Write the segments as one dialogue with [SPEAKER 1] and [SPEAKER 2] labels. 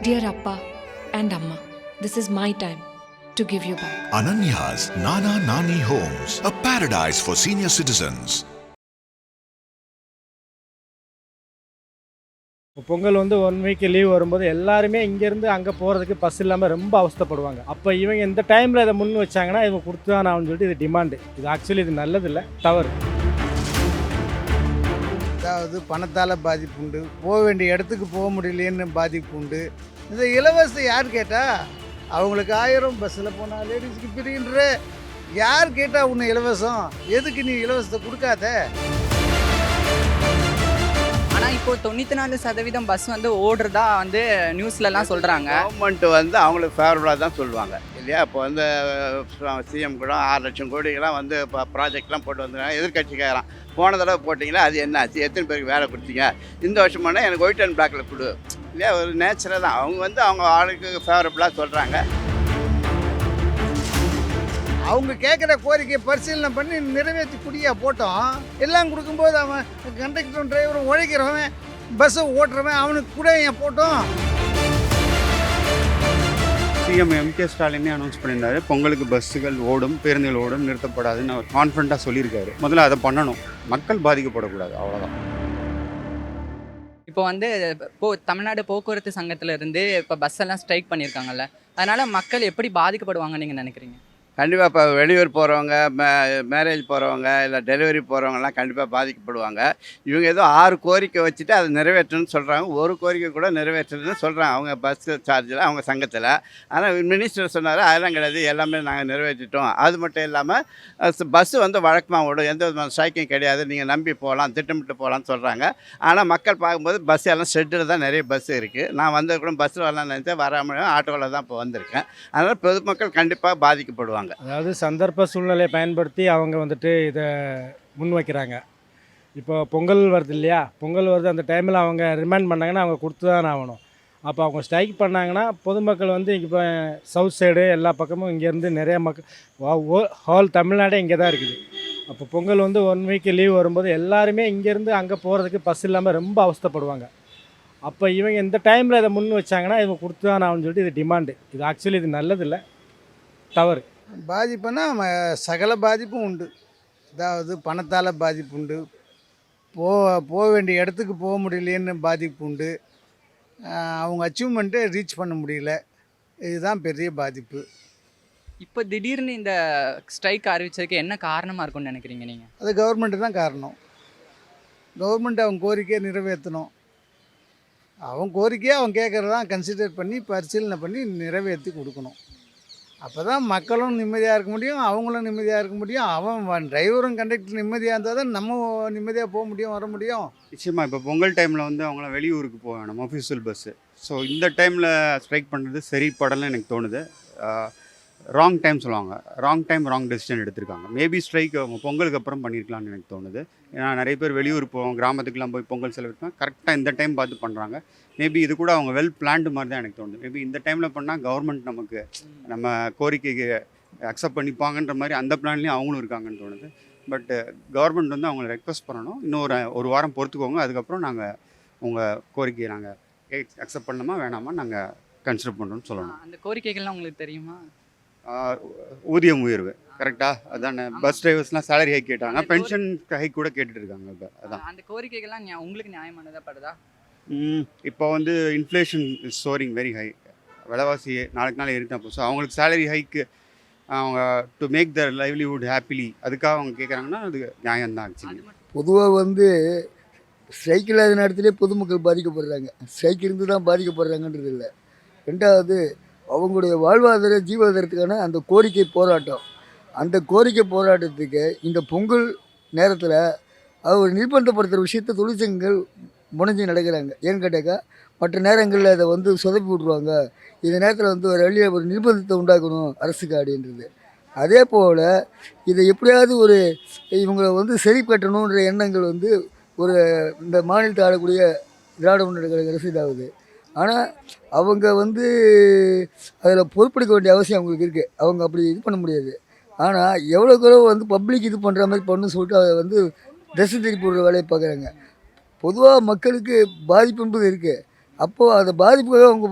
[SPEAKER 1] Dear Appa and Amma, this is my time to give you back.
[SPEAKER 2] Ananya's Nana Nani Homes, a paradise for senior citizens.
[SPEAKER 3] Pongal வந்து 1 week leave வரும்போது எல்லாருமே இங்கேருந்து அங்கே போகிறதுக்கு bus இல்லாமல் ரொம்ப அவஸ்தைப்படுவாங்க. அப்போ இவங்க இந்த டைமில் இதை முன் வச்சாங்கன்னா இவங்க கொடுத்து தான் ஆகும்னு சொல்லிட்டு இது டிமாண்டு. இது ஆக்சுவலி இது நல்லதில்லை, தவறு.
[SPEAKER 4] அதாவது பணத்தால் பாதிப்பு உண்டு, போக வேண்டிய இடத்துக்கு போக முடியலேன்னு பாதிப்பு உண்டு. இந்த இலவசம் யார் கேட்டால் அவங்களுக்கு 1000 பஸ்ஸில் போனால் லேடிஸ்க்கு பிரின்ற யார் கேட்டால் உன்னை இலவசம், எதுக்கு நீ இலவசத்தை கொடுக்காத?
[SPEAKER 5] ஆனால் இப்போ 94% பஸ் வந்து ஓடுறதா வந்து நியூஸ்லலாம் சொல்கிறாங்க.
[SPEAKER 6] கவர்மெண்ட் வந்து அவங்களுக்கு ஃபேவரபுளாக தான் சொல்லுவாங்க இல்லையா? இப்போ வந்து சிஎம் கூட 6 லட்சம் கோடிக்கெல்லாம் வந்து இப்போ ப்ராஜெக்ட்லாம் போட்டு வந்துருக்காங்க. எதிர்கட்சிக்காரன் போன தடவை போட்டிங்களா, அது என்ன ஆச்சு, எத்தனை பேருக்கு வேலை கொடுத்தீங்க, இந்த வருஷம் பண்ணால் எனக்கு ஒயிட் அண்ட் பிளாக்ல கொடு இல்லையா? ஒரு நேச்சுரல் தான் அவங்க வந்து அவங்க ஆளுக்கு ஃபேவரபுளாக சொல்கிறாங்க.
[SPEAKER 4] அவங்க கேட்குற கோரிக்கையை பரிசீலனை பண்ணி நிறைவேற்றி குடியா போட்டோம். எல்லாம் கொடுக்கும்போது அவன் கண்டக்டரும் டிரைவரும் உழைக்கிறவன் பஸ்ஸை ஓட்டுறவன் அவனுக்கு கூட ஏன் போட்டோம்?
[SPEAKER 7] சிஎம் எம்கே ஸ்டாலினே அனௌன்ஸ் பண்ணியிருந்தாரு, பொங்கலுக்கு பஸ்ஸுகள் ஓடும், பேருந்துகள் ஓடும், நிறுத்தப்படாதுன்னு அவர் கான்ஃபிடண்ட்டாக சொல்லியிருக்காரு. முதல்ல அதை பண்ணணும், மக்கள் பாதிக்கப்படக்கூடாது, அவ்வளோதான்.
[SPEAKER 5] இப்போ வந்து தமிழ்நாடு போக்குவரத்து சங்கத்தில் இருந்து இப்போ பஸ் எல்லாம் ஸ்ட்ரைக் பண்ணியிருக்காங்கல்ல, அதனால் மக்கள் எப்படி பாதிக்கப்படுவாங்கன்னு நீங்கள் நினைக்கிறீங்க?
[SPEAKER 6] கண்டிப்பாக இப்போ வெளியூர் போகிறவங்க, மேரேஜ் போகிறவங்க, இல்லை டெலிவரி போகிறவங்கலாம் கண்டிப்பாக பாதிக்கப்படுவாங்க. இவங்க ஏதோ 6 கோரிக்கை வச்சுட்டு அதை நிறைவேற்றணும்னு சொல்கிறாங்க. ஒரு கோரிக்கை கூட நிறைவேற்றணும்னு சொல்கிறாங்க அவங்க பஸ் சார்ஜில், அவங்க சங்கத்தில். ஆனால் மினிஸ்டர் சொன்னார் அதெல்லாம் கிடையாது, எல்லாமே நாங்கள் நிறைவேற்றிட்டோம். அது மட்டும் இல்லாமல் பஸ்ஸு வந்து வழக்கமாக ஓடும், எந்த விதமான ஸ்ட்ரைக்கும் கிடையாது, நீங்கள் நம்பி போகலாம், திட்டமிட்டு போகலான்னு சொல்கிறாங்க. ஆனால் மக்கள் பார்க்கும்போது பஸ் எல்லாம் ஷெட்டில் தான் நிறைய பஸ் இருக்குது. நான் வந்து கூட பஸ்ஸில் வரலாம்னு நினச்சேன், வராமல் ஆட்டோவில் தான் இப்போ வந்திருக்கேன். அதனால் பொதுமக்கள் கண்டிப்பாக பாதிக்கப்படுவாங்க.
[SPEAKER 3] அதாவது சந்தர்ப்ப சூழ்நிலையை பயன்படுத்தி அவங்க வந்துட்டு இதை முன் வைக்கிறாங்க. இப்போ பொங்கல் வருது இல்லையா, பொங்கல் வருது, அந்த டைமில் அவங்க ரிமைண்ட் பண்ணாங்கன்னா அவங்க கொடுத்து தான் ஆகணும். அப்போ அவங்க ஸ்ட்ரைக் பண்ணாங்கன்னா பொதுமக்கள் வந்து இப்போ சவுத் சைடு எல்லா பக்கமும் இங்கேருந்து நிறைய மக்கள் ஹோல் தமிழ்நாடே இங்கே தான் இருக்குது. அப்போ பொங்கல் வந்து 1 வீக் லீவ் வரும்போது எல்லாருமே இங்கேருந்து அங்கே போகிறதுக்கு பஸ் இல்லாமல் ரொம்ப அவஸ்தைப்படுவாங்க. அப்போ இவங்க இந்த டைமில் இதை முன் வச்சாங்கன்னா இவங்க கொடுத்து தான் ஆகும்னு சொல்லிட்டு இது டிமாண்டு. இது ஆக்சுவலி இது நல்லதில்லை, தவறு.
[SPEAKER 4] பாதிப்புனா சகல பாதிப்பும் உண்டு. அதாவது பணத்தால் பாதிப்பு உண்டு, போக வேண்டிய இடத்துக்கு போக முடியலேன்னு பாதிப்பு உண்டு, அவங்க அச்சீவ்மெண்ட்டை ரீச் பண்ண முடியல, இதுதான் பெரிய பாதிப்பு.
[SPEAKER 5] இப்போ திடீர்னு இந்த ஸ்ட்ரைக் அறிவிச்சதுக்கு என்ன காரணமாக இருக்கும்னு நினைக்கிறீங்க நீங்கள்?
[SPEAKER 4] அது கவர்மெண்ட்டு தான் காரணம். கவர்மெண்ட் அவங்க கோரிக்கையை நிறைவேற்றணும். அவங்க கோரிக்கையை அவங்க கேட்குறதான் கன்சிடர் பண்ணி பரிசீலனை பண்ணி நிறைவேற்றி கொடுக்கணும். அப்போ தான் மக்களும் நிம்மதியாக இருக்க முடியும், அவங்களும் நிம்மதியாக இருக்க முடியும். அவன் டிரைவரும் கண்டக்டர் நிம்மதியாக இருந்தால் தான் நம்ம நிம்மதியாக போக முடியும், வர முடியும்.
[SPEAKER 7] நிச்சயமாக இப்போ பொங்கல் டைமில் வந்து அவங்களாம் வெளியூருக்கு போக வேணும், ஆஃபீஷியல் பஸ்ஸு. ஸோ இந்த டைமில் ஸ்ட்ரைக் பண்ணுறது சரிப்படலைன்னு எனக்கு தோணுது. ராங் டைம் சொல்லுவாங்க, ராங் டைம் ராங் டெசிஷன் எடுத்திருக்காங்க. மேபி ஸ்ட்ரைக் அவங்க பொங்கலுக்கு அப்புறம் பண்ணியிருக்கலாம்னு எனக்கு தோணுது. ஏன்னா நிறைய பேர் வெளியூர் போவோம், கிராமத்துக்குலாம் போய் பொங்கல் செலவிட்டாங்க, கரெக்டாக இந்த டைம் பார்த்து பண்ணுறாங்க. மேபி இது கூட அவங்க வெல் பிளான்டு மாதிரி தான் எனக்கு தோணுது. மேபி இந்த டைமில் பண்ணால் கவர்மெண்ட் நமக்கு நம்ம கோரிக்கைக்கு அக்செப்ட் பண்ணிப்பாங்கன்ற மாதிரி அந்த பிளான்லேயும் அவங்களும் இருக்காங்கன்னு தோணுது. பட் கவர்மெண்ட் வந்து அவங்களை ரெக்வஸ்ட் பண்ணணும், இன்னும் ஒரு வாரம் பொறுத்துக்கோங்க, அதுக்கப்புறம் நாங்கள் உங்கள் கோரிக்கையை நாங்கள் அக்செப்ட் பண்ணலாமா வேணாமா நாங்கள் கன்சிடர் பண்ணுறோன்னு சொல்லணும்.
[SPEAKER 5] அந்த கோரிக்கைகள்லாம் உங்களுக்கு தெரியுமா?
[SPEAKER 7] ஊதியம் உயர்வு கரெக்டாக அதானே, பஸ் டிரைவர்ஸ்லாம் சேலரி ஹைக் கேட்டாங்க, பென்ஷன் ஹைக் கூட கேட்டுட்டு இருக்காங்க. இப்போ அதான்
[SPEAKER 5] அந்த கோரிக்கைகள்லாம் உங்களுக்கு நியாயமானதாக படுதா?
[SPEAKER 7] இப்போ வந்து inflation is soaring very high, விலைவாசி நாளுக்கு நாள் ஏறிட்டு தான். ஸோ அவங்களுக்கு சேலரி ஹைக்கு அவங்க to make the livelihood happily, அதுக்காக அவங்க கேட்குறாங்கன்னா அது நியாயம்தான். ஆக்சுவலி
[SPEAKER 8] பொதுவாக வந்து ஸ்ட்ரைக் இல்லாத நேரத்திலே பொதுமக்கள் பாதிக்கப்படுறாங்க, ஸ்ட்ரைக் இருந்து தான் பாதிக்கப்படுறாங்கன்றது இல்லை. ரெண்டாவது அவங்களுடைய வாழ்வாதார ஜீவாதாரத்துக்கான அந்த கோரிக்கை போராட்டம், அந்த கோரிக்கை போராட்டத்துக்கு இந்த பொங்கல் நேரத்தில் அவர் நிர்பந்தப்படுத்துகிற விஷயத்தை தொழிற்சங்கங்கள் முனைஞ்சி நடக்கிறாங்க. ஏன்னு கேட்டாக்கா மற்ற நேரங்களில் அதை வந்து சொதப்பி விட்ருவாங்க, இந்த நேரத்தில் வந்து ஒரு நிர்பந்தத்தை உண்டாக்கணும் அரசுக்கு அப்படின்றது. அதே போல் இதை எப்படியாவது இவங்களை வந்து சரி கட்டணுன்ற எண்ணங்கள் வந்து இந்த மாநிலத்தை ஆளக்கூடிய திராவிட முன்னேற்ற கழக அரசு இதாகுது. ஆனால் அவங்க வந்து அதில் பொறுப்பெடுக்க வேண்டிய அவசியம் அவங்களுக்கு இருக்குது, அவங்க அப்படி இது பண்ண முடியாது. ஆனால் எவ்வளோக்கு வந்து பப்ளிக் இது பண்ணுற மாதிரி பண்ணணும்னு சொல்லிட்டு அதை வந்து திசை திருப்பி விடுற வேலையை பார்க்குறாங்க. பொதுவாக மக்களுக்கு பாதிப்பு என்பது இருக்குது. அப்போது அந்த பாதிப்புக்காக அவங்க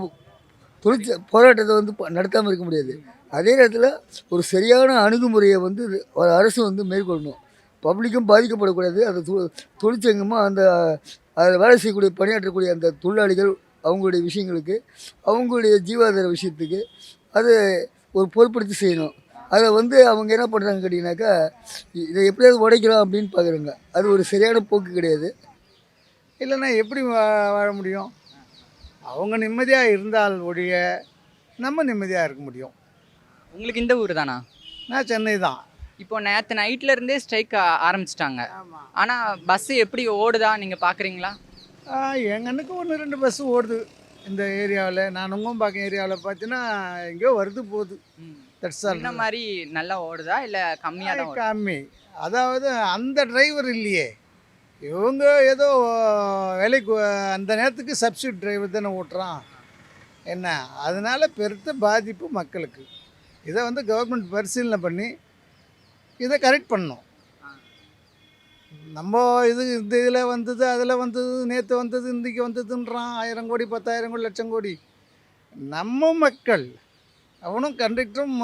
[SPEAKER 8] போராட்டத்தை வந்து நடத்தாமல் இருக்க முடியாது. அதே நேரத்தில் ஒரு சரியான அணுகுமுறையை வந்து ஒரு அரசு வந்து மேற்கொள்ளணும். பப்ளிக்கும் பாதிக்கப்படக்கூடாது. அந்த தொழிற்சங்கமாக அந்த அதில் வேலை செய்யக்கூடிய பணியாற்றக்கூடிய அந்த தொழிலாளிகள் அவங்களுடைய விஷயங்களுக்கு, அவங்களுடைய ஜீவாதார விஷயத்துக்கு அது ஒரு பொருட்படுத்தி செய்யணும். அதை வந்து அவங்க என்ன பண்ணுறாங்க கேட்டிங்கனாக்கா, இதை எப்படியாவது உடைக்கலாம் அப்படின்னு பார்க்குறாங்க. அது ஒரு சரியான போக்கு கிடையாது.
[SPEAKER 4] இல்லைன்னா எப்படி வாழ முடியும்? அவங்க நிம்மதியாக இருந்தால் ஒழிய நம்ம நிம்மதியாக இருக்க முடியும்.
[SPEAKER 5] உங்களுக்கு இந்த ஊர் தானா?
[SPEAKER 4] நான் சென்னை தான்.
[SPEAKER 5] இப்போ நேற்று நைட்ல இருந்தே ஸ்ட்ரைக் ஆரம்பிச்சிட்டாங்க.
[SPEAKER 4] ஆமாம்.
[SPEAKER 5] ஆனால் பஸ்ஸு எப்படி ஓடுதா நீங்கள் பார்க்குறீங்களா?
[SPEAKER 4] எங்கன்னுக்கு 1-2 பஸ்ஸு ஓடுது இந்த ஏரியாவில். நான் உங்கும் பார்க்க ஏரியாவில் பார்த்தீங்கன்னா எங்கேயோ வருது போகுது. That's all.
[SPEAKER 5] இந்த மாதிரி நல்லா ஓடுதா இல்லை கம்மியாக தான் ஓடுதா?
[SPEAKER 4] கம்மி. அதாவது அந்த டிரைவர் இல்லையே, இவங்க ஏதோ வேலைக்கு அந்த நேரத்துக்கு சப்ஸ்டியூட் டிரைவர் தானே ஓட்டுறான் என்ன. அதனால் பெருத்த பாதிப்பு மக்களுக்கு. இதை வந்து கவர்மெண்ட் பரிசீலனை பண்ணி இதை கரெக்ட் பண்ணணும். நம்ம இந்த இதில் வந்தது, அதில் வந்தது, நேற்று வந்தது, இன்றைக்கி வந்ததுன்றான். 1000 கோடி 10,000 கோடி லட்சம் கோடி. நம்ம மக்கள், அவனும் கண்டக்டரும்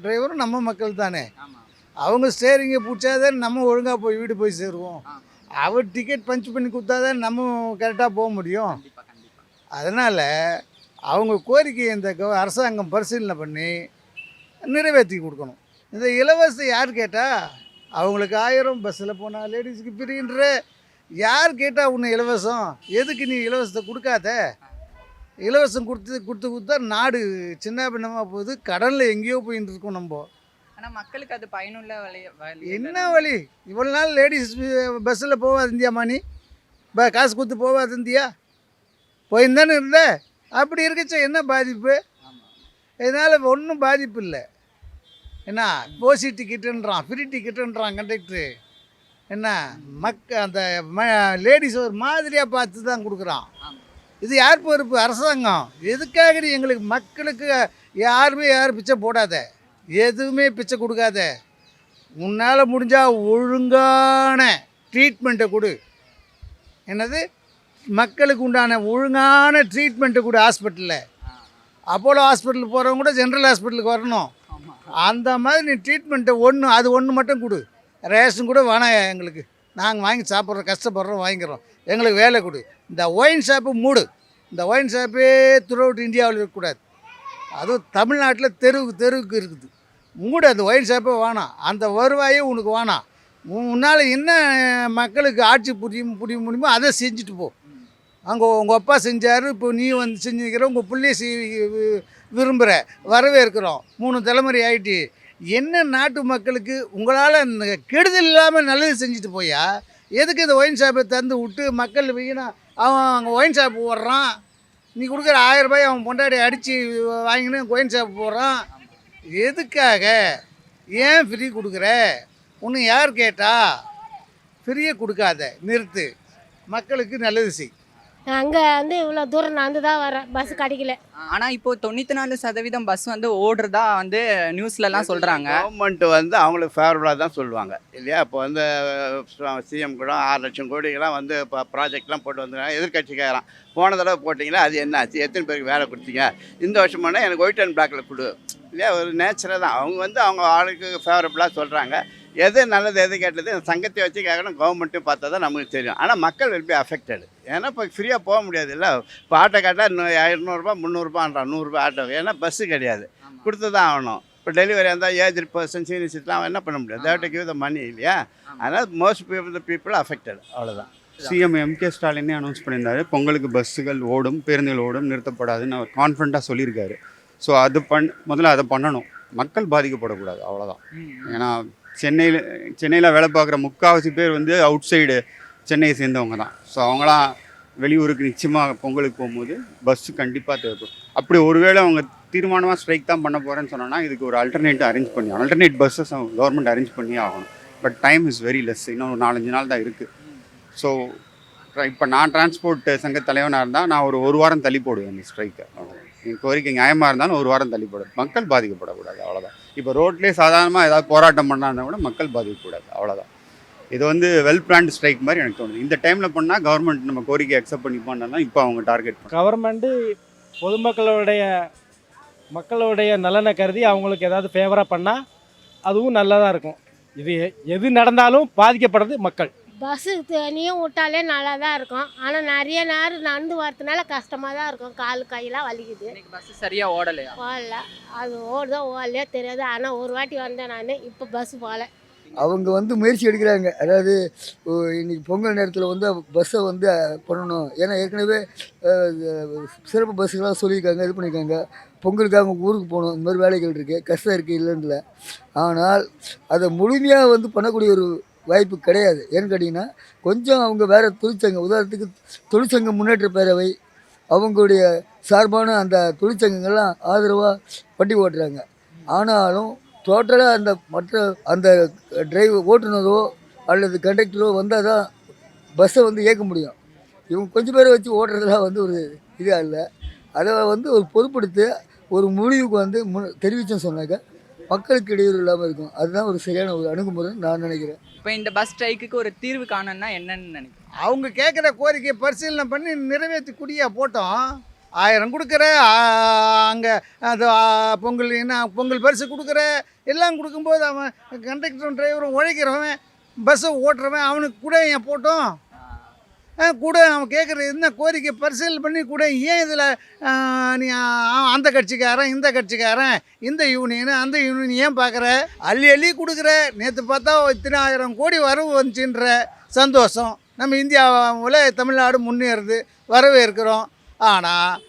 [SPEAKER 4] டிரைவரும் நம்ம மக்கள் தானே. அவங்க ஸ்டேரிங்கை பிடிச்சாதான் நம்ம ஒழுங்காக போய் வீடு போய் சேருவோம். அவர் டிக்கெட் பஞ்ச் பண்ணி கொடுத்தாதான் நம்ம கரெக்டாக போக முடியும். அதனால் அவங்க கோரிக்கையை இந்த அரசாங்கம் பரிசீலனை பண்ணி நிறைவேற்றி கொடுக்கணும். இந்த இலவசம் யார் கேட்டால் அவங்களுக்கு 1000 பஸ்ஸில் போனால் லேடிஸுக்கு ஃப்ரீன்ற யார் கேட்டால் உன்னை இலவசம்? எதுக்கு நீ இலவசத்தை கொடுக்காத? இலவசம் கொடுத்தா நாடு சின்ன பின்னமாக போகுது. கடலில் எங்கேயோ போயின்னு இருக்கோம் நம்ம.
[SPEAKER 5] ஆனால் மக்களுக்கு அது பயனுள்ள வழி
[SPEAKER 4] என்ன வழி? இவ்வளோ நாள் லேடிஸ் பஸ்ஸில் போகாது இந்தியாமா? நீ காசு கொடுத்து போகாது இந்தியா? போயிருந்தானே இருந்த. அப்படி இருக்கச்ச என்ன பாதிப்பு? இதனால் ஒன்றும் பாதிப்பு இல்லை. என்ன ஓசி டிக்கெட்டுன்றான், ஃப்ரீ டிக்கெட்டுன்றான் கண்டக்டரு. என்ன அந்த லேடிஸ் ஒரு மாதிரியாக பார்த்து தான் கொடுக்குறான். இது யார் பொறுப்பு? அரசாங்கம். எதுக்காக நீ எங்களுக்கு மக்களுக்கு யாரும் பிச்சை போடாத, எதுவுமே பிச்சை கொடுக்காத. உன்னால் முடிஞ்சால் ஒழுங்கான ட்ரீட்மெண்ட்டை கொடு. என்னது மக்களுக்கு உண்டான ஒழுங்கான ட்ரீட்மெண்ட்டை கொடு. ஹாஸ்பிட்டலில் அப்போலோ ஹாஸ்பிட்டலுக்கு போகிறவங்க கூட ஜென்ரல் ஹாஸ்பிட்டலுக்கு வரணும். அந்த மாதிரி நீ ட்ரீட்மெண்ட்டை அது ஒன்று மட்டும் கொடு. ரேஷன் கூட வேணாம் எங்களுக்கு. நாங்கள் வாங்கி சாப்பிட்றோம், கஷ்டப்படுறோம், வாங்கிக்கிறோம். எங்களுக்கு வேலை கொடு. இந்த ஒயின் ஷாப்பு மூடு. இந்த ஒயின் ஷாப்பே த்ரூ அவுட் இந்தியாவில் இருக்கக்கூடாது. அதுவும் தமிழ்நாட்டில் தெருவுக்கு இருக்குது. மூடு. அந்த ஒயின் ஷாப்பே வேணாம். அந்த வருவாயே உனக்கு வேணாம். உன்னால் என்ன மக்களுக்கு ஆட்சி புரிய முடியுமோ அதை செஞ்சுட்டு போ. அங்கே உங்கள் அப்பா செஞ்சார், இப்போ நீ வந்து செஞ்சுக்கிற, உங்கள் பிள்ளைய விரும்புகிற, வரவேற்கிறோம். 3 தலைமுறை ஆகிட்டு என்ன நாட்டு மக்களுக்கு உங்களால் கெடுதல் இல்லாமல் நல்லது செஞ்சுட்டு போயா? எதுக்கு இந்த ஒயின் ஷாப்பை தந்து விட்டு மக்கள் வீணா அவன் அங்கே ஒயின் ஷாப் போடுறான். நீ கொடுக்குற 1000 ரூபாய் அவன் பொண்டாடி அடித்து வாங்கினு ஒயின் ஷாப் போடுறான். எதுக்காக? ஏன் ஃப்ரீ கொடுக்குற? ஒன்று யார் கேட்டா? ஃப்ரீயை கொடுக்காத, நிறுத்து. மக்களுக்கு நல்லது செய்.
[SPEAKER 9] அங்கே வந்து இவ்வளோ தூரம் நடந்து தான் வரேன், பஸ் கிடைக்கல.
[SPEAKER 5] ஆனால் இப்போ 94% பஸ் வந்து ஓடுறதா வந்து நியூஸ்லலாம் சொல்கிறாங்க.
[SPEAKER 6] கவர்மெண்ட் வந்து அவங்களுக்கு ஃபேவரபுளாக தான் சொல்லுவாங்க இல்லையா? இப்போ வந்து சிஎம் கூட 6 லட்சம் கோடிக்கெல்லாம் வந்து இப்போ ப்ராஜெக்ட்லாம் போட்டு வந்துருக்காங்க. எதிர்கட்சி கேட்குறான், போன தடவை போட்டிங்களா, அது என்ன ஆச்சு? எத்தனை பேருக்கு வேலை கொடுத்தீங்க? இந்த வருஷம் பண்ணால் எனக்கு ஒயிட் அண்ட் பிளாக்கில் கொடு இல்லையா? ஒரு நேச்சராக தான் அவங்க வந்து அவங்க ஆளுக்கு ஃபேவரபுளாக சொல்கிறாங்க. எது நல்லது எது கேட்டது சங்கத்தை வச்சு கேட்கணும். கவர்மெண்ட்டும் பார்த்தா தான் நமக்கு தெரியும். ஆனால் மக்கள் வில் பி அஃபெக்டடு. ஏன்னா இப்போ ஃப்ரீயாக போக முடியாது இல்லை. இப்போ ஆட்டோ கேட்டால் 200ரூபா 300ரூபான்றான். 100 ஆட்டோ. ஏன்னா பஸ்ஸு கிடையாது, கொடுத்து தான் ஆகணும். இப்போ டெலிவரி இருந்தால் ஏஜ் பர்சன் சீனியர் சிட்டிலாம் என்ன பண்ண முடியாது. தேவ் டு கிவ் த மணி இல்லையா? அதனால் மோஸ்ட் பீப்புள் அஃபெக்டட். அவ்வளோதான்.
[SPEAKER 7] சிஎம் எம்கே ஸ்டாலினே அனௌன்ஸ் பண்ணியிருந்தாரு, பொங்கலுக்கு பஸ்ஸுகள் ஓடும், பேருந்துகள் ஓடும், நிறுத்தப்படாதுன்னு அவர் கான்ஃபிடண்ட்டாக சொல்லியிருக்காரு. ஸோ அது முதல்ல அதை பண்ணணும். மக்கள் பாதிக்கப்படக்கூடாது, அவ்வளோதான். ஏன்னா சென்னையில் வேலை பார்க்குற முக்கால்வாசி பேர் வந்து அவுட் சைடு சென்னையை சேர்ந்தவங்க தான். ஸோ அவங்களாம் வெளியூருக்கு நிச்சயமாக பொங்கலுக்கு போகும்போது பஸ்ஸு கண்டிப்பாக தேவைப்படும். அப்படி ஒருவேளை அவங்க தீர்மானமாக ஸ்ட்ரைக் தான் பண்ண போகிறேன்னு சொன்னோன்னா இதுக்கு ஒரு ஆல்டர்னேட் பஸ்ஸஸ் கவர்மெண்ட் அரேஞ்ச் பண்ணி ஆகணும். But time is very less. இன்னும் ஒரு 4-5 நாள் தான் இருக்குது. ஸோ இப்போ நான் டிரான்ஸ்போர்ட் சங்க தலைவனாக இருந்தால் நான் ஒரு வாரம் தள்ளி போடுவேன் இந்த ஸ்ட்ரைக்கை. என் கோரிக்கை நியாயமாக இருந்தாலும் 1 வாரம் தள்ளி போடுவேன். மக்கள் பாதிக்கப்படக்கூடாது, அவ்வளோதான். இப்போ ரோட்லேயே சாதாரணமாக ஏதாவது போராட்டம் பண்ணால் கூட மக்கள் பாதிக்கக்கூடாது, அவ்வளோதான். இது வந்து வெல் பிளான்டு ஸ்ட்ரைக் மாதிரி எனக்கு தோணுது. இந்த டைமில் பண்ணால் கவர்மெண்ட் நம்ம கோரிக்கை அக்செப்ட் பண்ணி பண்ணால் இப்போ அவங்க டார்கெட்
[SPEAKER 3] கவர்மெண்ட்டு மக்களுடைய நலனை கருதி அவங்களுக்கு ஏதாவது ஃபேவராக பண்ணால் அதுவும் நல்லதாக இருக்கும். இது எது நடந்தாலும் பாதிக்கப்படுறது மக்கள்.
[SPEAKER 9] பஸ்ஸு தனியும் விட்டாலே நல்லா தான் இருக்கும். ஆனால் நிறைய நேரம் நடந்து வரதுனால கஷ்டமாக தான் இருக்கும். கால் கையெல்லாம் வலிக்குது.
[SPEAKER 5] இன்னைக்கு பஸ் சரியா ஓடலையா?
[SPEAKER 9] போகல, அது ஓடுதோ ஓடலையோ தெரியாது. ஆனால் ஒரு வாட்டி வந்தேன் நான், இப்போ பஸ்ஸு போகல.
[SPEAKER 8] அவங்க வந்து முயற்சி எடுக்கிறாங்க. அதாவது இன்னைக்கு பொங்கல் நேரத்தில் வந்து பஸ்ஸை வந்து பண்ணணும். ஏன்னா ஏற்கனவே சிறப்பு பஸ்ஸுக்கெல்லாம் சொல்லியிருக்காங்க, இது பண்ணியிருக்காங்க. பொங்கலுக்கு அவங்க ஊருக்கு போகணும், இந்த மாதிரி வேலைகள் இருக்குது, கஷ்டம் இருக்குது இல்லைன்னு. ஆனால் அதை முழுமையாக வந்து பண்ணக்கூடிய ஒரு வாய்ப்பு கிடையாது. ஏன்னு கேட்டிங்கன்னா கொஞ்சம் அவங்க வேறு தொழிற்சங்கம், உதாரணத்துக்கு தொழிற்சங்க முன்னேற்ற பேரவை அவங்களுடைய சார்பான அந்த தொழிற்சங்கங்கள்லாம் ஆதரவாக வண்டி ஓட்டுறாங்க. ஆனாலும் டோட்டலாக அந்த ஓட்டுநரோ அல்லது கண்டக்டரோ வந்தால் தான் பஸ்ஸை வந்து இயக்க முடியும். இவங்க கொஞ்சம் பேரை வச்சு ஓட்டுறதுலாம் வந்து ஒரு இதாக இல்லை. அதை வந்து ஒரு பொறுப்படுத்தி ஒரு முடிவுக்கு வந்து தெரிவிச்சோன்னு சொன்னாக்க மக்களுக்கு இடையூறு இல்லாமல் இருக்கும். அதுதான் ஒரு சரியான ஒரு அணுகுமுறைன்னு நான் நினைக்கிறேன்.
[SPEAKER 5] இப்போ இந்த பஸ் ஸ்ட்ரைக்குக்கு ஒரு தீர்வு காணணும்னா என்னன்னு நினைக்கிறேன்?
[SPEAKER 4] அவங்க கேட்குற கோரிக்கையை பரிசீலனை பண்ணி நிறைவேற்றி குடியா போட்டோம். 1000 கொடுக்குற, அங்கே அது பொங்கல் பரிசு கொடுக்குற, எல்லாம் கொடுக்கும்போது அவன் கண்டக்டரும் டிரைவரும் உழைக்கிறவன் பஸ்ஸை ஓட்டுறவன் அவனுக்கு கூட ஏன் போட்டோம்? கூட அவன் கேட்குற என்ன கோரிக்கை பரிசீலனை பண்ணி கூட ஏன் இதில் நீ அந்த கட்சிக்காரன் இந்த கட்சிக்காரன் இந்த யூனியனு அந்த யூனியன் ஏன் பார்க்குற? அள்ளி கொடுக்குற. நேற்று பார்த்தா இத்தனை 1000 கோடி வரவு வந்துச்சுன்ற சந்தோஷம். நம்ம இந்தியாவில் தமிழ்நாடு முன்னேறுது, வரவேற்கிறோம். ஆனால்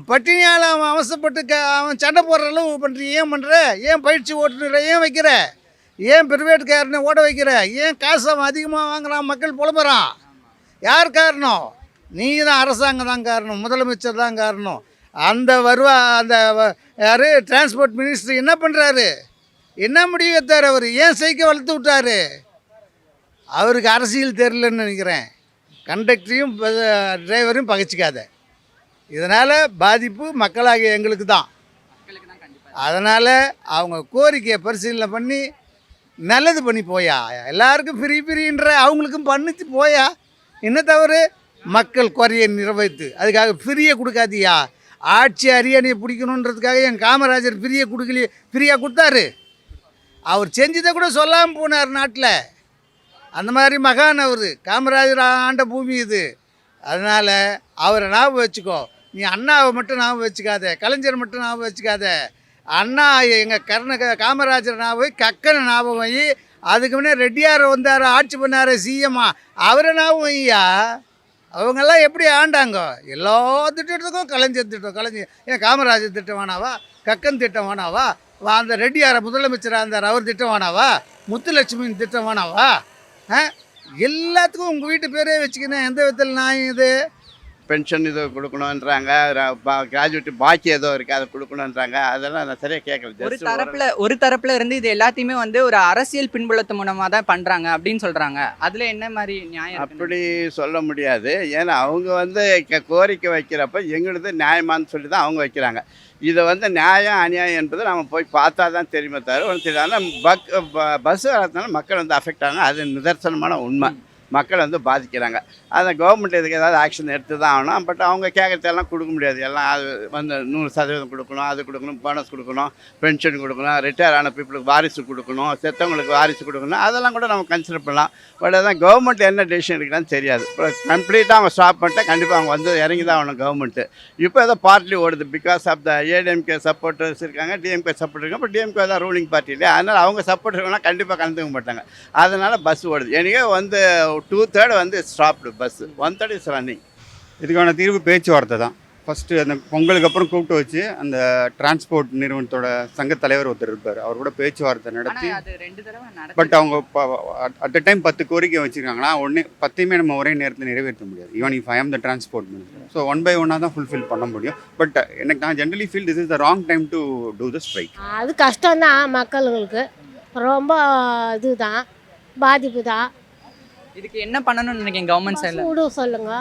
[SPEAKER 4] பட்டினியால் அவன் அவசப்பட்டு அவன் சண்டை போடுற அளவு பண்ணுற ஏன் பண்ணுற? ஏன் பயிற்சி ஓட்டுநரை ஏன் வைக்கிற? ஏன் பிரைவேட் காரனை ஓட வைக்கிற? ஏன் காசு அவன் அதிகமாக வாங்குறான், மக்கள் புலம்புறான்? யார் காரணம்? நீ தான், அரசாங்கம் தான் காரணம், முதலமைச்சர் தான் காரணம். அந்த யார் டிரான்ஸ்போர்ட் மினிஸ்டர் என்ன பண்ணுறாரு? என்ன முடிவு எடுத்தார் அவர்? ஏன் சைக்கை வளர்த்து விட்டார்? அவருக்கு அரசியல் தெரியலன்னு நினைக்கிறேன். கண்டக்டரையும் டிரைவரையும் பகைச்சிக்காத. இதனால் பாதிப்பு மக்களாகிய எங்களுக்கு தான். அதனால் அவங்க கோரிக்கையை பரிசீலனை பண்ணி நல்லது பண்ணி போயா. எல்லாருக்கும் ஃப்ரீன்ற அவங்களுக்கும் பண்ணிச்சு போயா. என்ன தவறு? மக்கள் குறையை நிறைவேற்று. அதுக்காக ஃப்ரீயை கொடுக்காதியா. ஆட்சி அரியணையை பிடிக்கணுன்றதுக்காக என் காமராஜர் ஃப்ரீயை கொடுக்கலையே, ஃப்ரீயாக கொடுத்தாரு. அவர் செஞ்சதை கூட சொல்லாமல் போனார் நாட்டில். அந்த மாதிரி மகான் அவர். காமராஜர் ஆண்ட பூமி இது. அதனால் அவரை ஞாபகம் வச்சுக்கோ. நீ அண்ணாவை மட்டும் ஞாபகம் வச்சுக்காத, கலைஞர் மட்டும் ஞாபகம் வச்சுக்காத. அண்ணா எங்கள் காமராஜர் ஞாபகம், கக்கனை ஞாபகம் வை. அதுக்கு முன்னே ரெட்டியார் வந்தார், ஆட்சி பண்ணார் சிஎம்மா, அவரை ஞாபகம் வையா. அவங்கெல்லாம் எப்படி ஆண்டாங்க? எல்லா திட்டத்துக்கும் கலைஞர் திட்டம். ஏன் காமராஜர் திட்டம் வேணாவா? கக்கன் திட்டம் வேணாவா? அந்த ரெட்டியாரை முதலமைச்சராக இருந்தார், அவர் திட்டம் வேணாவா? முத்துலட்சுமியின் திட்டம் வேணாவா? எல்லாத்துக்கும் உங்கள் வீட்டு பேரே வச்சுக்கினேன். எந்த விதத்தில் நான் இது
[SPEAKER 6] பென்ஷன் இது கொடுக்கணுன்றாங்க, கிராஜுவேட் பாக்கி ஏதோ இருக்குது அதை கொடுக்கணுன்றாங்க. அதெல்லாம் நான் சரியாக கேட்கல.
[SPEAKER 5] ஒரு தரப்புல இருந்து இது எல்லாத்தையுமே வந்து ஒரு அரசியல் பின்புலத்து மூலமாக தான் பண்ணுறாங்க அப்படின்னு சொல்கிறாங்க. அதில் என்ன மாதிரி நியாயம்?
[SPEAKER 6] அப்படி சொல்ல முடியாது. ஏன்னா அவங்க வந்து கோரிக்கை வைக்கிறப்ப எங்களுது நியாயமானு சொல்லி தான் அவங்க வைக்கிறாங்க. இதை வந்து நியாயம் அநியாயம் என்பதை நம்ம போய் பார்த்தா தான் தெரியுமே தவிர ஒன்று தெரியாது. ஆனால் பஸ் வரதுனால மக்கள் வந்து அஃபெக்ட் ஆகுங்க. அது நிதர்சனமான உண்மை. மக்கள் வந்து பாதிக்கிறாங்க. அதை கவர்மெண்ட் இதுக்கு ஏதாவது ஆக்ஷன் எடுத்து தான் ஆகணும். பட் அவங்க கேட்குறதெல்லாம் கொடுக்க முடியாது. எல்லாம் அது வந்து 100% கொடுக்கணும், அது கொடுக்கணும், போனஸ் கொடுக்கணும், பென்ஷன் கொடுக்கணும், ரிட்டையர் ஆன பீப்புளுக்கு வாரிசு கொடுக்கணும், செத்தவங்களுக்கு வாரிசு கொடுக்கணும், அதெல்லாம் கூட நம்ம கன்சிடர் பண்ணலாம். பட் அதான் கவர்மெண்ட் என்ன டெசிஷன் எடுக்கலான்னு தெரியாது. இப்போ கம்ப்ளீட்டாக அவங்க ஸ்டாப் பண்ணிட்டா கண்டிப்பாக அவங்க வந்து இறங்கி தான் ஆகணும் கவர்மெண்ட்டு. இப்போ ஏதோ பார்ட்லி ஓடுது. Because of the ADMK supporters இருக்காங்க, டிஎம்கே சப்போர்ட் இருக்காங்க. இப்போ டிஎம்கே தான் ரூலிங் பார்ட்டி இல்லையா, அதனால் அவங்க சப்போர்ட் இருக்காங்கன்னா கண்டிப்பாக கலந்துக்க மாட்டாங்க. அதனால் பஸ் ஓடுது. எனக்கே வந்து 2/3 வந்து ஸ்டாப்டு பஸ், 1/3 இஸ் ரன்னிங்.
[SPEAKER 7] இதுக்கான தீர்வு பேச்சுவார்த்தை தான். ஃபஸ்ட்டு அந்த பொங்கலுக்கு அப்புறம் கூப்பிட்டு வச்சு அந்த டிரான்ஸ்போர்ட் நிறுவனத்தோட சங்கத் தலைவர் ஒருத்தர் இருப்பார், அவர் கூட பேச்சுவார்த்தை நடத்தி. பட் அவங்க அட் அ டைம் 10 கோரிக்கை வச்சுருக்காங்களா, 10யுமே நம்ம ஒரே நேரத்தில் நிறைவேற்ற முடியாது. ஈவன் இஃப் ஐ ஆம் த டிரான்ஸ்போர்ட் மினிஸ்டர். ஸோ 1 by 1 தான் ஃபுல்ஃபில் பண்ண முடியும். பட் எனக்கு நான் generally feel this is the wrong time to do the strike.
[SPEAKER 9] அது கஷ்டம்தான், மக்களுங்களுக்கு ரொம்ப இதுதான், பாதிப்பு தான்.
[SPEAKER 5] இதுக்கு என்ன பண்ணணும்னு நினைக்கிறேன் கவர்மெண்ட் சைடில்?
[SPEAKER 9] விட சொல்லுங்க.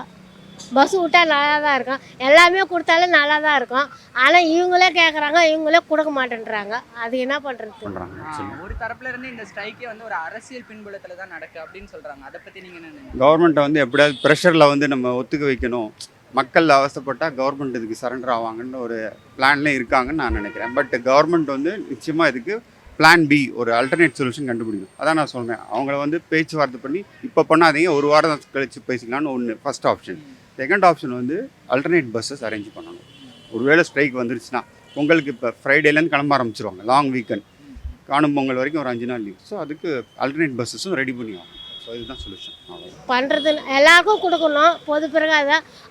[SPEAKER 9] பஸ் விட்டா நல்லா தான் இருக்கும். எல்லாமே கொடுத்தாலும் நல்லா தான் இருக்கும். ஆனால் இவங்களே கேட்குறாங்க, இவங்களே கொடுக்க மாட்டேன்றாங்க. அது என்ன பண்ணுறது?
[SPEAKER 5] ஒரு தரப்புல இருந்து இந்த ஸ்ட்ரைக்கே வந்து ஒரு அரசியல் பின்புலத்தில் தான் நடக்கு அப்படின்னு சொல்கிறாங்க. அதை பற்றி நீங்கள் என்ன?
[SPEAKER 7] கவர்மெண்ட்டை வந்து எப்படியாவது ப்ரெஷரில் வந்து நம்ம ஒத்துக்க வைக்கணும். மக்கள் அவஸ்தைப்பட்டால் கவர்மெண்ட் இதுக்கு சரண்டர் ஆவாங்கன்ற ஒரு பிளான்லேயும் இருக்காங்கன்னு நான் நினைக்கிறேன். பட் கவர்மெண்ட் வந்து நிச்சயமாக இதுக்கு பிளான் பி ஒரு அல்டர்னேட் சொல்யூஷன் கண்டுபிடிக்கும். அதான் நான் சொல்கிறேன், அவங்கள வந்து பேச்சுவார்த்தை பண்ணி இப்போ பண்ணாதீங்க, ஒரு வாரம் கழிச்சு பேசிக்கலான்னு ஒன்று ஃபர்ஸ்ட் ஆப்ஷன். செகண்ட் ஆப்ஷன் வந்து அல்டர்னேட் பஸ்ஸஸ் அரேஞ்ச் பண்ணணும். ஒருவேளை ஸ்ட்ரைக் வந்துருச்சுன்னா உங்களுக்கு இப்போ ஃப்ரைடேலேருந்து கிளம்ப ஆரம்பிச்சிருவாங்க, லாங் வீக்கெண்ட், காணும் பொங்கல் வரைக்கும் ஒரு 5 நாள் லீவ். ஸோ அதுக்கு அல்டர்னேட் பஸ்ஸஸும் ரெடி பண்ணிடுவாங்க. ஸோ இதுதான் சொல்யூஷன். அவ்வளோ
[SPEAKER 9] பண்ணுறது எல்லாருக்கும் கொடுக்கணும். பொது பிறகு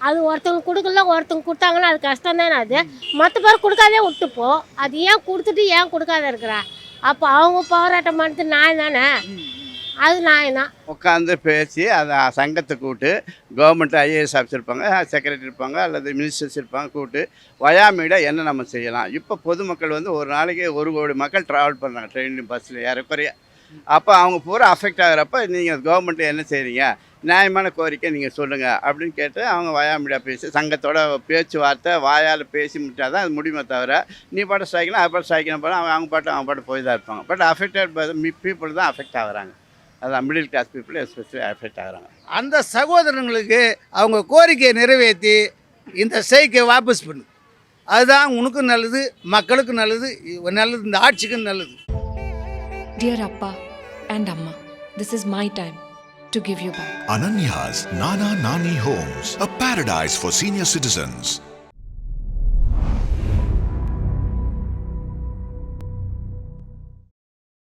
[SPEAKER 9] அது ஒருத்தவங்க கொடுக்கல, ஒருத்தவங்க கொடுத்தாங்கன்னா அது கஷ்டம் தானே. அது மற்ற பேர் கொடுக்காதே விட்டுப்போ, அது ஏன் கொடுத்துட்டு ஏன் கொடுக்காத இருக்கிறா? அப்போ அவங்க போராட்டம் பண்ணுறது நியாயம் தானே, அது நியாயம் தான்.
[SPEAKER 6] உட்காந்து பேசி அதை சங்கத்தை கூட்டு, கவர்மெண்ட் ஐஏஎஸ் ஆஃபீஸர் இருப்பாங்க, செக்ரட்டரி இருப்பாங்க, அல்லது மினிஸ்டர்ஸ் இருப்பாங்க, கூட்டு வயாமீடாக என்ன நம்ம செய்யலாம். இப்போ பொதுமக்கள் வந்து ஒரு நாளைக்கு 1 கோடி மக்கள் ட்ராவல் பண்ணுறாங்க ட்ரெயின் பஸ்ஸில் ஏறக்குறைய. அப்போ அவங்க பூரா அஃபெக்ட் ஆகிறப்ப நீங்கள் கவர்மெண்ட்டில் என்ன செய்கிறீங்க, நியாயமான கோரிக்கை நீங்கள் சொல்லுங்கள் அப்படின்னு கேட்டு அவங்க வயாமீடியா பேசி சங்கத்தோட பேச்சுவார்த்தை வாயால் பேசி முடிச்சா தான் அது முடியுமே தவிர நீ பாட்டு ஸ்ட்ரைக்னா அது பாட்டு ஸ்ட்ரைக்னா போனால் அவங்க பாட்டு போய் தான் இருப்பாங்க. பட் அஃபெக்டட் பை பீப்புள் தான் அஃபெக்ட் ஆகுறாங்க. அதான் middle class people especially affect ஆகுறாங்க.
[SPEAKER 4] அந்த சகோதரங்களுக்கு அவங்க கோரிக்கையை நிறைவேற்றி இந்த ஸ்ட்ரைக்கை வாபஸ் பண்ணு. அதுதான் உனக்கும் நல்லது, மக்களுக்கும் நல்லது, இந்த ஆட்சிக்கும் நல்லது.
[SPEAKER 1] Dear Appa and Amma, this is my time to give you back.
[SPEAKER 2] Ananya's Nana Nani Homes, a paradise for senior citizens.